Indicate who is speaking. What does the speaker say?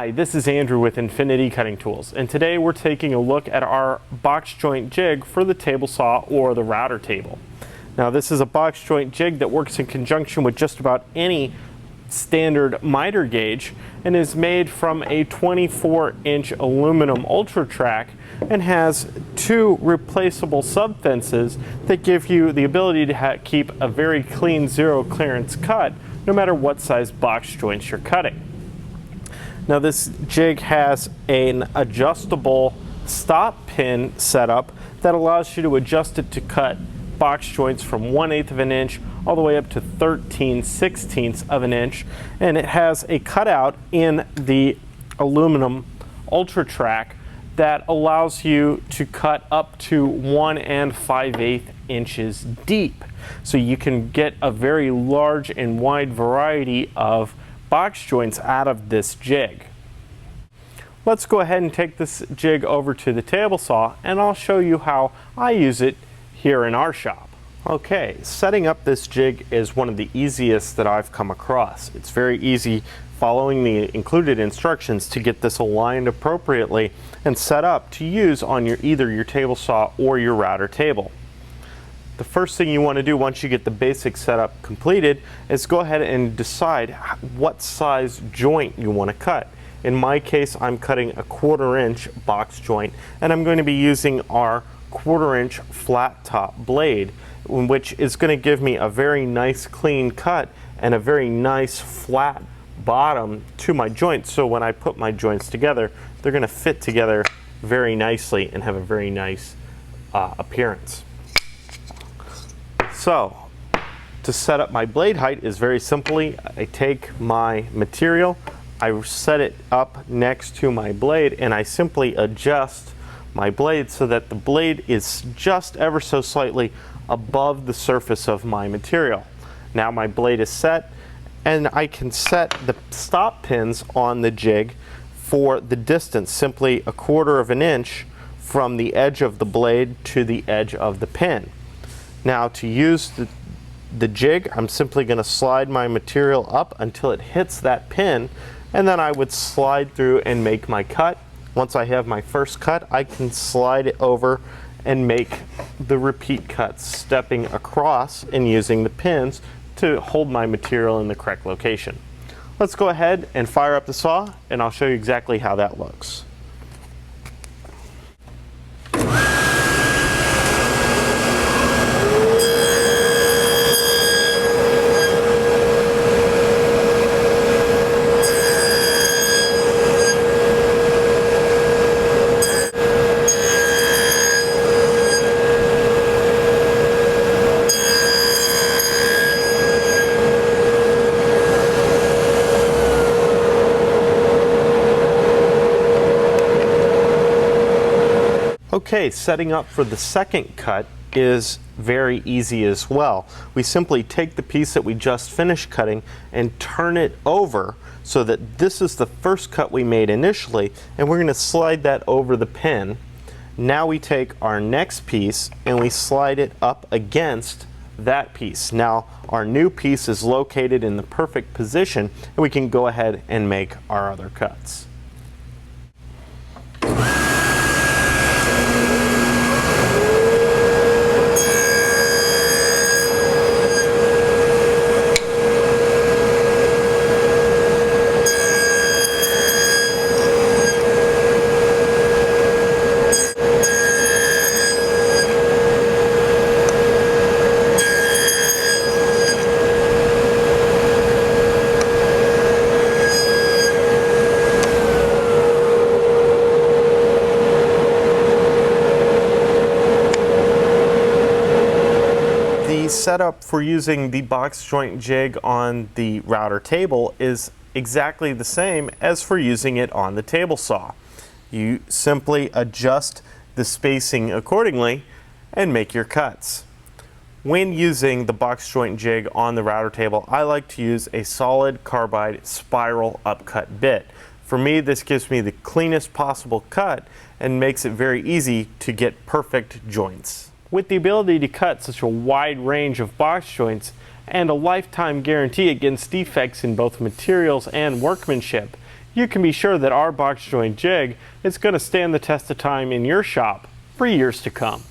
Speaker 1: Hi, this is Andrew with Infinity Cutting Tools, and today we're taking a look at our box joint jig for the table saw or the router table. Now this is a box joint jig that works in conjunction with just about any standard miter gauge and is made from a 24-inch aluminum ultra track and has two replaceable sub fences that give you the ability to keep a very clean zero clearance cut no matter what size box joints you're cutting. Now this jig has an adjustable stop pin setup that allows you to adjust it to cut box joints from 1/8 of an inch all the way up to 13/16 of an inch, and it has a cutout in the aluminum ultra track that allows you to cut up to 1 5/8 inches deep. So you can get a very large and wide variety of box joints out of this jig. Let's go ahead and take this jig over to the table saw and I'll show you how I use it here in our shop. Okay, setting up this jig is one of the easiest that I've come across. It's very easy following the included instructions to get this aligned appropriately and set up to use on either your table saw or your router table. The first thing you want to do once you get the basic setup completed is go ahead and decide what size joint you want to cut. In my case, I'm cutting a 1/4 inch box joint, and I'm going to be using our 1/4 inch flat top blade, which is going to give me a very nice clean cut and a very nice flat bottom to my joints. So when I put my joints together, they're going to fit together very nicely and have a very nice appearance. So to set up my blade height is very simply, I take my material, I set it up next to my blade, and I simply adjust my blade so that the blade is just ever so slightly above the surface of my material. Now my blade is set, and I can set the stop pins on the jig for the distance, simply 1/4 of an inch from the edge of the blade to the edge of the pin. Now to use the jig, I'm simply going to slide my material up until it hits that pin, and then I would slide through and make my cut. Once I have my first cut, I can slide it over and make the repeat cuts, stepping across and using the pins to hold my material in the correct location. Let's go ahead and fire up the saw, and I'll show you exactly how that looks. Okay, setting up for the second cut is very easy as well. We simply take the piece that we just finished cutting and turn it over so that this is the first cut we made initially, and we're going to slide that over the pin. Now we take our next piece and we slide it up against that piece. Now our new piece is located in the perfect position, and we can go ahead and make our other cuts. The setup for using the box joint jig on the router table is exactly the same as for using it on the table saw. You simply adjust the spacing accordingly and make your cuts. When using the box joint jig on the router table, I like to use a solid carbide spiral upcut bit. For me, this gives me the cleanest possible cut and makes it very easy to get perfect joints. With the ability to cut such a wide range of box joints and a lifetime guarantee against defects in both materials and workmanship, you can be sure that our box joint jig is going to stand the test of time in your shop for years to come.